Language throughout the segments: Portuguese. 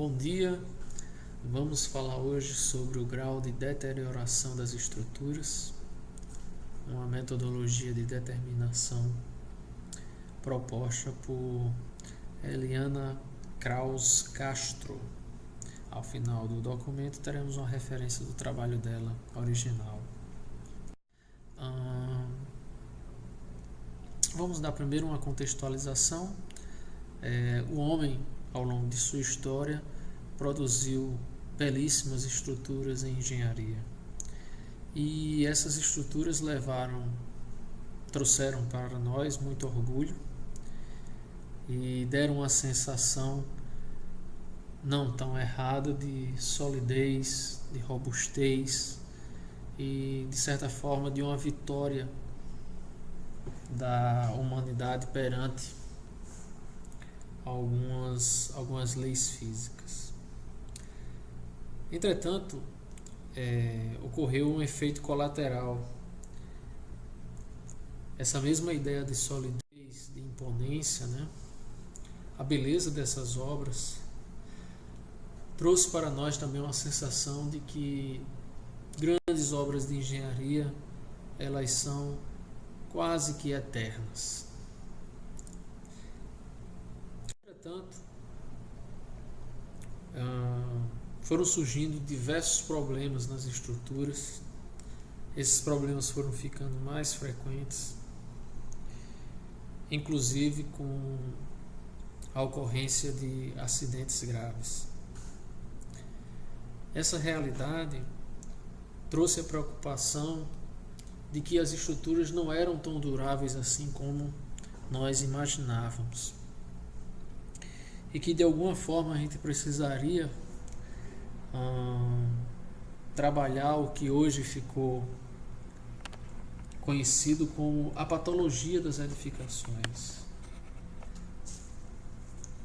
Bom dia, vamos falar hoje sobre o grau de deterioração das estruturas, uma metodologia de determinação proposta por Eliana Kraus Castro. Ao final do documento teremos uma referência do trabalho dela original. Vamos dar primeiro uma contextualização. O homem, ao longo de sua história, produziu belíssimas estruturas em engenharia. E essas estruturas trouxeram para nós muito orgulho e deram uma sensação não tão errada de solidez, de robustez e, de certa forma, de uma vitória da humanidade perante algumas leis físicas. Entretanto, ocorreu um efeito colateral. Essa mesma ideia de solidez, de imponência, a beleza dessas obras trouxe para nós também uma sensação de que grandes obras de engenharia, elas são quase que eternas. Entretanto, foram surgindo diversos problemas nas estruturas. Esses problemas foram ficando mais frequentes, inclusive com a ocorrência de acidentes graves. Essa realidade trouxe a preocupação de que as estruturas não eram tão duráveis assim como nós imaginávamos. E que de alguma forma a gente precisaria trabalhar o que hoje ficou conhecido como a patologia das edificações.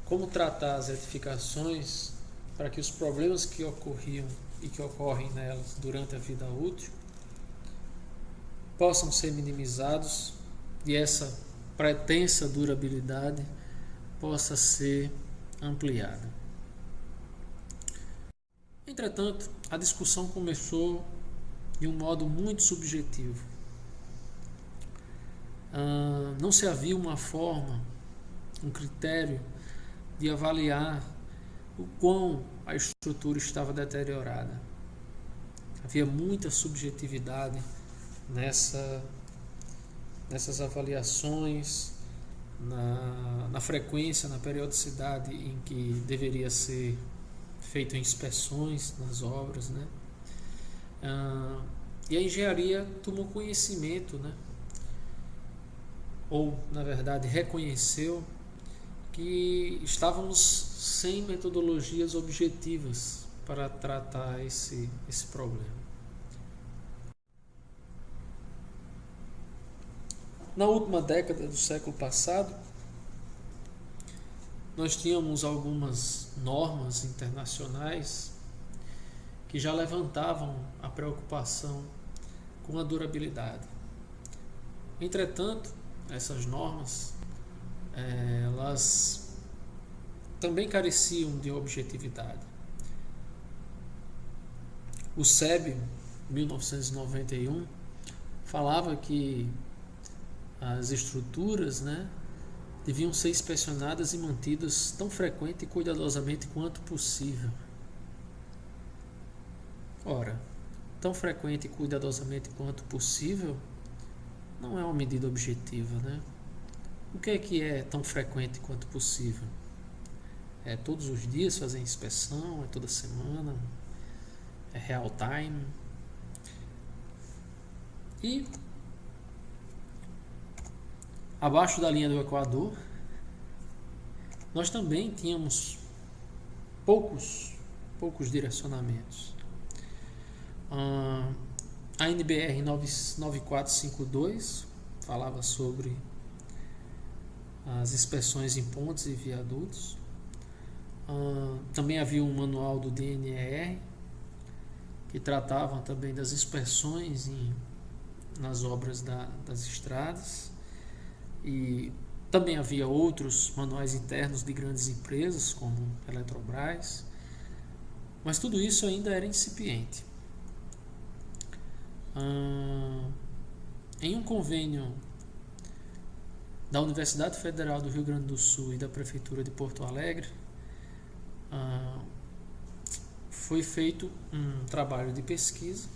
Como tratar as edificações para que os problemas que ocorriam e que ocorrem nelas durante a vida útil possam ser minimizados e essa pretensa durabilidade possa ser ampliada. Entretanto, a discussão começou de um modo muito subjetivo. Não se havia uma forma, um critério de avaliar o quão a estrutura estava deteriorada. Havia muita subjetividade nessas avaliações, na frequência, na periodicidade em que deveria ser feito inspeções nas obras, e a engenharia tomou conhecimento, ou na verdade reconheceu que estávamos sem metodologias objetivas para tratar esse problema. Na última década do século passado, nós tínhamos algumas normas internacionais que já levantavam a preocupação com a durabilidade. Entretanto, essas normas, elas também careciam de objetividade. O SEB, 1991, falava que as estruturas, deviam ser inspecionadas e mantidas tão frequente e cuidadosamente quanto possível. Ora, tão frequente e cuidadosamente quanto possível não é uma medida objetiva, O que é tão frequente quanto possível? É todos os dias fazer inspeção? É toda semana? É real time? E abaixo da linha do Equador, nós também tínhamos poucos direcionamentos. A NBR 9452 falava sobre as inspeções em pontes e viadutos. Também havia um manual do DNER que tratava também das inspeções nas obras das estradas. E também havia outros manuais internos de grandes empresas, como Eletrobras, Mas tudo isso ainda era incipiente. Em um convênio da Universidade Federal do Rio Grande do Sul e da Prefeitura de Porto Alegre, foi feito um trabalho de pesquisa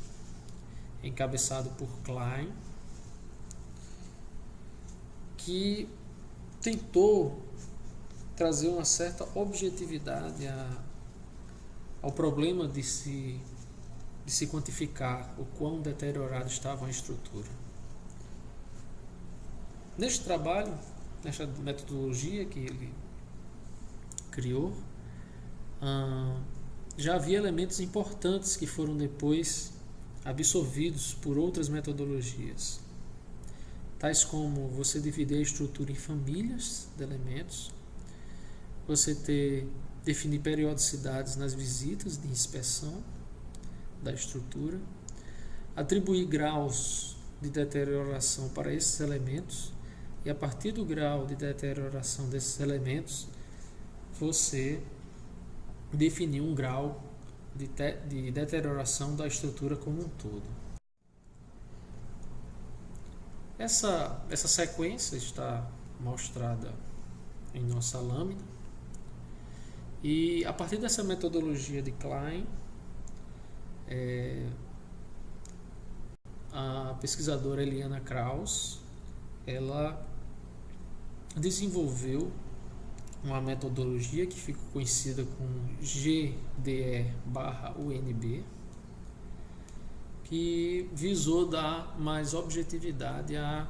encabeçado por Klein, que tentou trazer uma certa objetividade ao problema de se quantificar o quão deteriorada estava a estrutura. Neste trabalho, nesta metodologia que ele criou, já havia elementos importantes que foram depois absorvidos por outras metodologias, tais como você dividir a estrutura em famílias de elementos, você definir periodicidades nas visitas de inspeção da estrutura, atribuir graus de deterioração para esses elementos, e a partir do grau de deterioração desses elementos, você definir um grau de deterioração da estrutura como um todo. Essa sequência está mostrada em nossa lâmina, e a partir dessa metodologia de Klein, a pesquisadora Eliana Kraus, ela desenvolveu uma metodologia que ficou conhecida como GDE/UNB, que visou dar mais objetividade à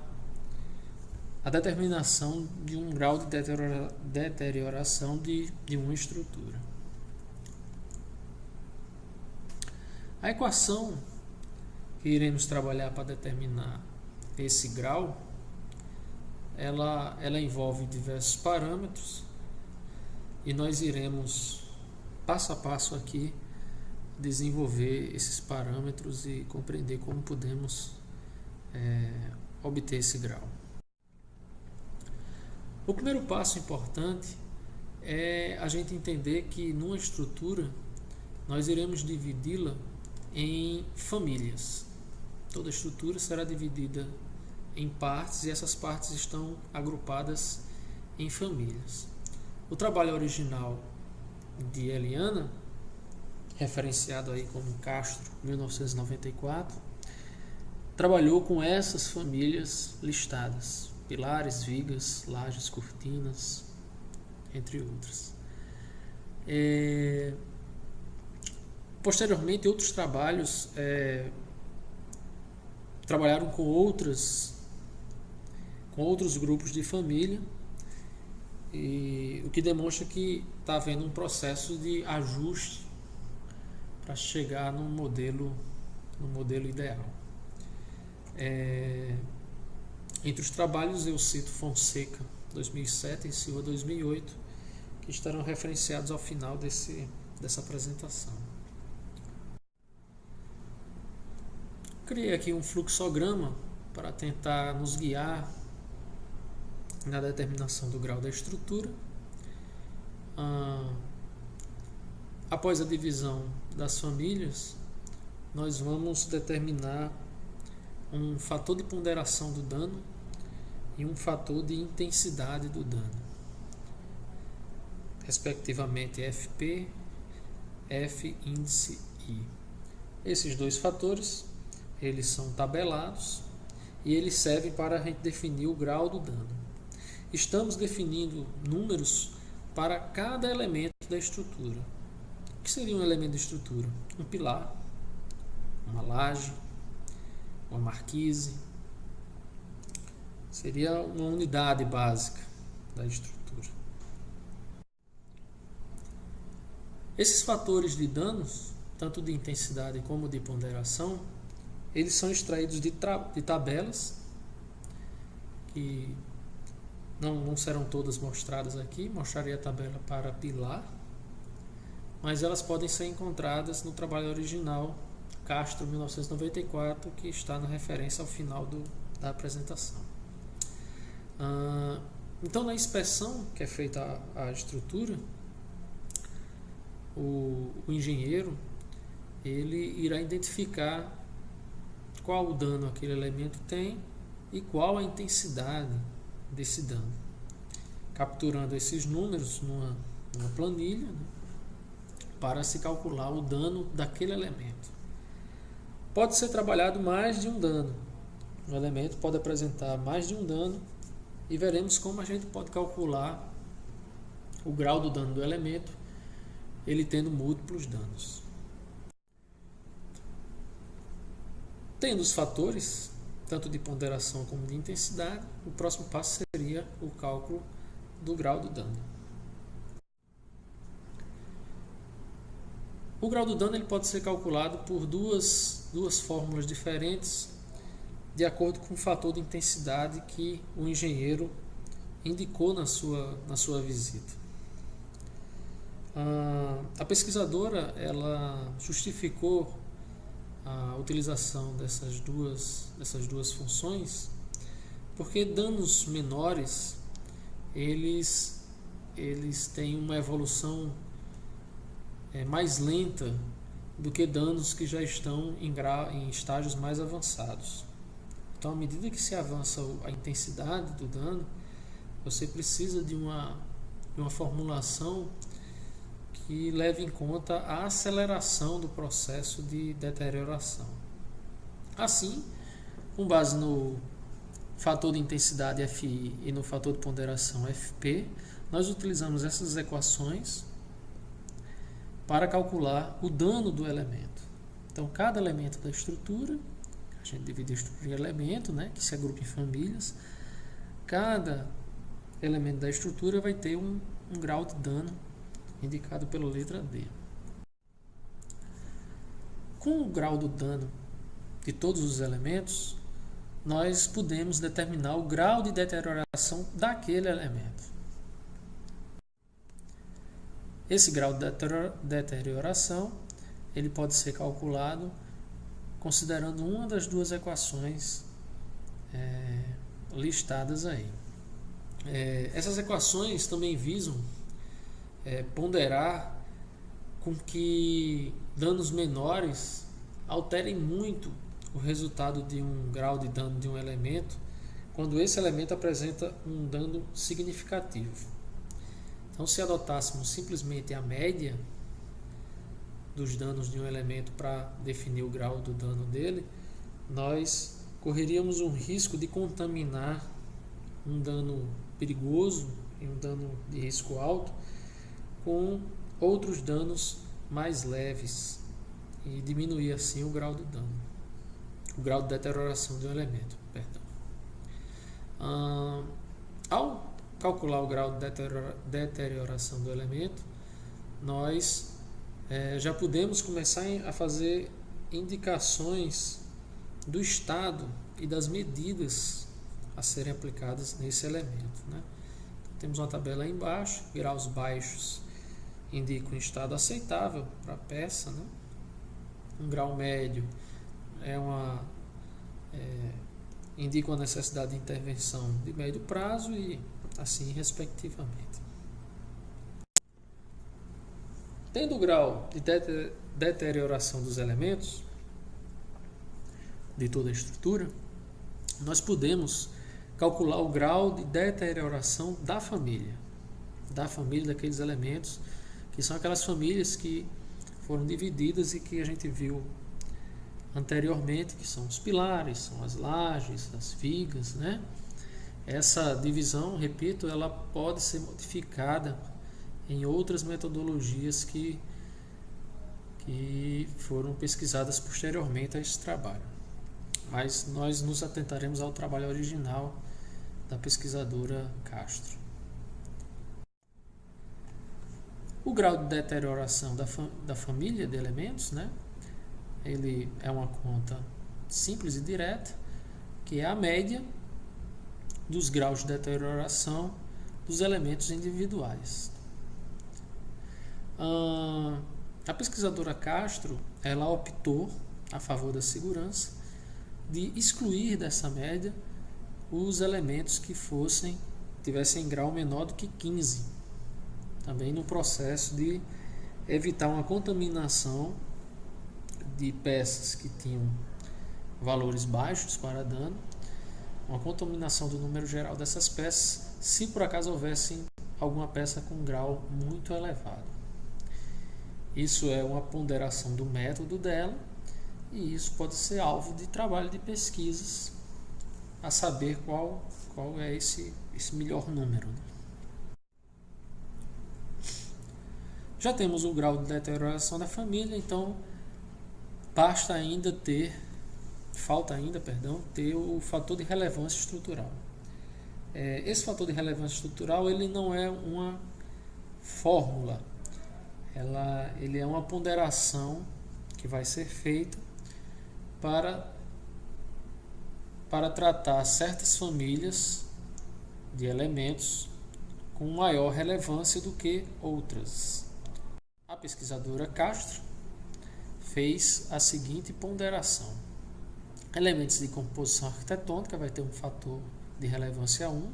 determinação de um grau de deterioração de uma estrutura. A equação que iremos trabalhar para determinar esse grau, ela envolve diversos parâmetros, e nós iremos passo a passo aqui desenvolver esses parâmetros e compreender como podemos obter esse grau. O primeiro passo importante é a gente entender que numa estrutura nós iremos dividi-la em famílias. Toda estrutura será dividida em partes, e essas partes estão agrupadas em famílias. O trabalho original de Eliana, referenciado aí como Castro, 1994, trabalhou com essas famílias listadas: pilares, vigas, lajes, cortinas, entre outras. Posteriormente, outros trabalhos trabalharam com outros grupos de família, e o que demonstra que está havendo um processo de ajuste para chegar no modelo ideal. Entre os trabalhos eu cito Fonseca 2007 e Silva 2008, que estarão referenciados ao final dessa apresentação. Criei aqui um fluxograma para tentar nos guiar na determinação do grau da estrutura. Após a divisão das famílias, nós vamos determinar um fator de ponderação do dano e um fator de intensidade do dano, respectivamente FP, F, índice I. Esses dois fatores, eles são tabelados e eles servem para a gente definir o grau do dano. Estamos definindo números para cada elemento da estrutura. O que seria um elemento de estrutura? Um pilar, uma laje, uma marquise. Seria uma unidade básica da estrutura. Esses fatores de danos, tanto de intensidade como de ponderação, eles são extraídos de tabelas, que não serão todas mostradas aqui. Mostrarei a tabela para pilar, mas elas podem ser encontradas no trabalho original Castro 1994, que está na referência ao final da apresentação. Então, na inspeção que é feita à estrutura, o engenheiro ele irá identificar qual o dano aquele elemento tem e qual a intensidade desse dano, capturando esses números numa planilha, né, para se calcular o dano daquele elemento. Pode ser trabalhado mais de um dano. Um elemento pode apresentar mais de um dano e veremos como a gente pode calcular o grau do dano do elemento, ele tendo múltiplos danos. Tendo os fatores, tanto de ponderação como de intensidade, o próximo passo seria o cálculo do grau do dano. O grau do dano ele pode ser calculado por duas fórmulas diferentes, de acordo com o fator de intensidade que o engenheiro indicou na sua visita. A pesquisadora ela justificou a utilização dessas duas funções porque danos menores eles têm uma evolução mais lenta do que danos que já estão em estágios mais avançados. Então, à medida que se avança a intensidade do dano, você precisa de uma formulação que leve em conta a aceleração do processo de deterioração. Assim, com base no fator de intensidade FI e no fator de ponderação FP, nós utilizamos essas equações para calcular o dano do elemento. Então, cada elemento da estrutura, a gente divide a estrutura em elemento, né, que se agrupa em famílias, cada elemento da estrutura vai ter um grau de dano indicado pela letra D. Com o grau do dano de todos os elementos, nós podemos determinar o grau de deterioração daquele elemento. Esse grau de deterioração ele pode ser calculado considerando uma das duas equações listadas aí. Essas equações também visam ponderar com que danos menores alterem muito o resultado de um grau de dano de um elemento quando esse elemento apresenta um dano significativo. Então, se adotássemos simplesmente a média dos danos de um elemento para definir o grau do dano dele, nós correríamos um risco de contaminar um dano perigoso e um dano de risco alto com outros danos mais leves e diminuir assim o grau do dano, o grau de deterioração de um elemento. Ao calcular o grau de deterioração do elemento, nós já podemos começar a fazer indicações do estado e das medidas a serem aplicadas nesse elemento, né? Então, temos uma tabela aí embaixo, graus baixos indicam um estado aceitável para a peça, né? Um grau médio indica a necessidade de intervenção de médio prazo e assim respectivamente. Tendo o grau de deterioração dos elementos de toda a estrutura, nós podemos calcular o grau de deterioração da família daqueles elementos, que são aquelas famílias que foram divididas e que a gente viu anteriormente, que são os pilares, são as lajes, as vigas, né? Essa divisão, repito, ela pode ser modificada em outras metodologias que foram pesquisadas posteriormente a esse trabalho. Mas nós nos atentaremos ao trabalho original da pesquisadora Castro. O grau de deterioração da família de elementos, né? Ele é uma conta simples e direta, que é a média dos graus de deterioração dos elementos individuais. A pesquisadora Castro, ela optou, a favor da segurança, de excluir dessa média os elementos que tivessem grau menor do que 15, também no processo de evitar uma contaminação de peças que tinham valores baixos para dano, uma contaminação do número geral dessas peças, se por acaso houvesse alguma peça com grau muito elevado. Isso é uma ponderação do método dela, e isso pode ser alvo de trabalho de pesquisas, a saber qual é esse melhor número. Já temos o grau de deterioração da família, então falta ainda ter o fator de relevância estrutural. Esse fator de relevância estrutural ele não é uma fórmula, ele é uma ponderação que vai ser feita para tratar certas famílias de elementos com maior relevância do que outras. A pesquisadora Castro fez a seguinte ponderação: elementos de composição arquitetônica vai ter um fator de relevância 1,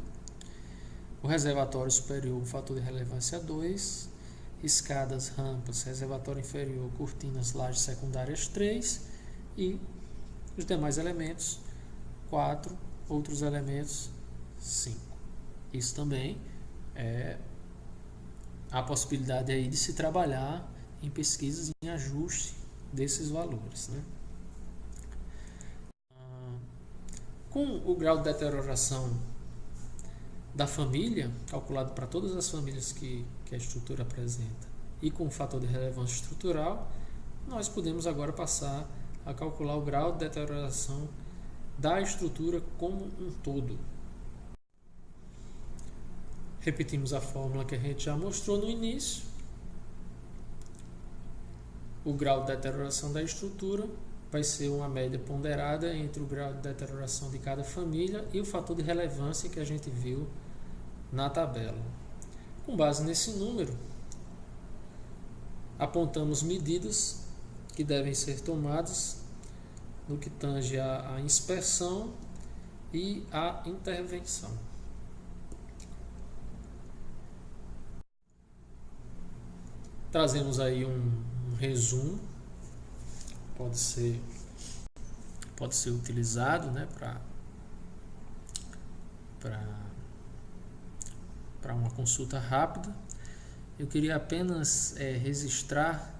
o reservatório superior, um fator de relevância 2, escadas, rampas, reservatório inferior, cortinas, lajes secundárias 3 e os demais elementos 4, outros elementos 5. Isso também é a possibilidade aí de se trabalhar em pesquisas em ajuste desses valores, né? Com o grau de deterioração da família, calculado para todas as famílias que a estrutura apresenta, e com o fator de relevância estrutural, nós podemos agora passar a calcular o grau de deterioração da estrutura como um todo. Repetimos a fórmula que a gente já mostrou no início. O grau de deterioração da estrutura vai ser uma média ponderada entre o grau de deterioração de cada família e o fator de relevância que a gente viu na tabela. Com base nesse número, apontamos medidas que devem ser tomadas no que tange à inspeção e à intervenção. Trazemos aí um resumo, pode ser utilizado, né, para uma consulta rápida. Eu queria apenas registrar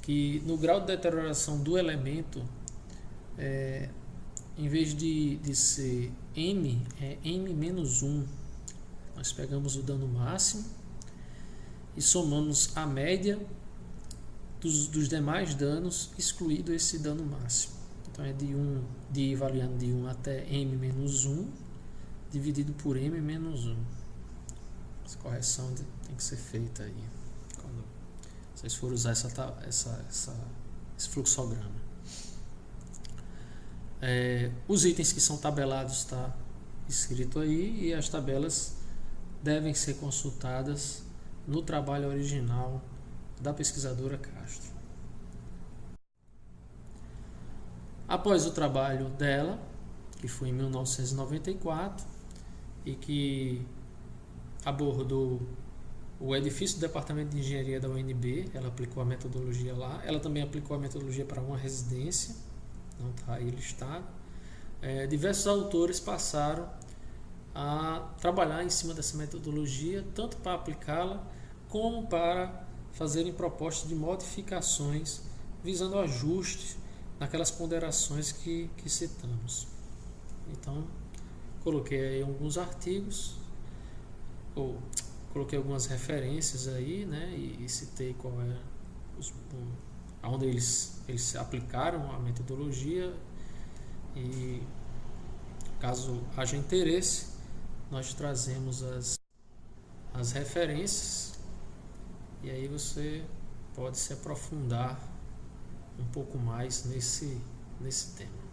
que no grau de deterioração do elemento, em vez de ser M, é M-1. Nós pegamos o dano máximo e somamos a média dos demais danos, excluído esse dano máximo. Então é variando de 1 até M-1, dividido por M-1. Essa correção tem que ser feita aí, quando vocês forem usar esse fluxograma. Os itens que são tabelados está escrito aí, e as tabelas devem ser consultadas no trabalho original da pesquisadora Castro. Após o trabalho dela, que foi em 1994, e que abordou o edifício do Departamento de Engenharia da UNB, ela aplicou a metodologia lá. Ela também aplicou a metodologia para uma residência, não está aí listado. Diversos autores passaram a trabalhar em cima dessa metodologia, tanto para aplicá-la, como para fazerem propostas de modificações visando ajustes naquelas ponderações que citamos. Então, coloquei aí alguns artigos, coloquei algumas referências aí, né, e citei onde eles aplicaram a metodologia, e caso haja interesse, nós trazemos as referências, e aí você pode se aprofundar um pouco mais nesse tema.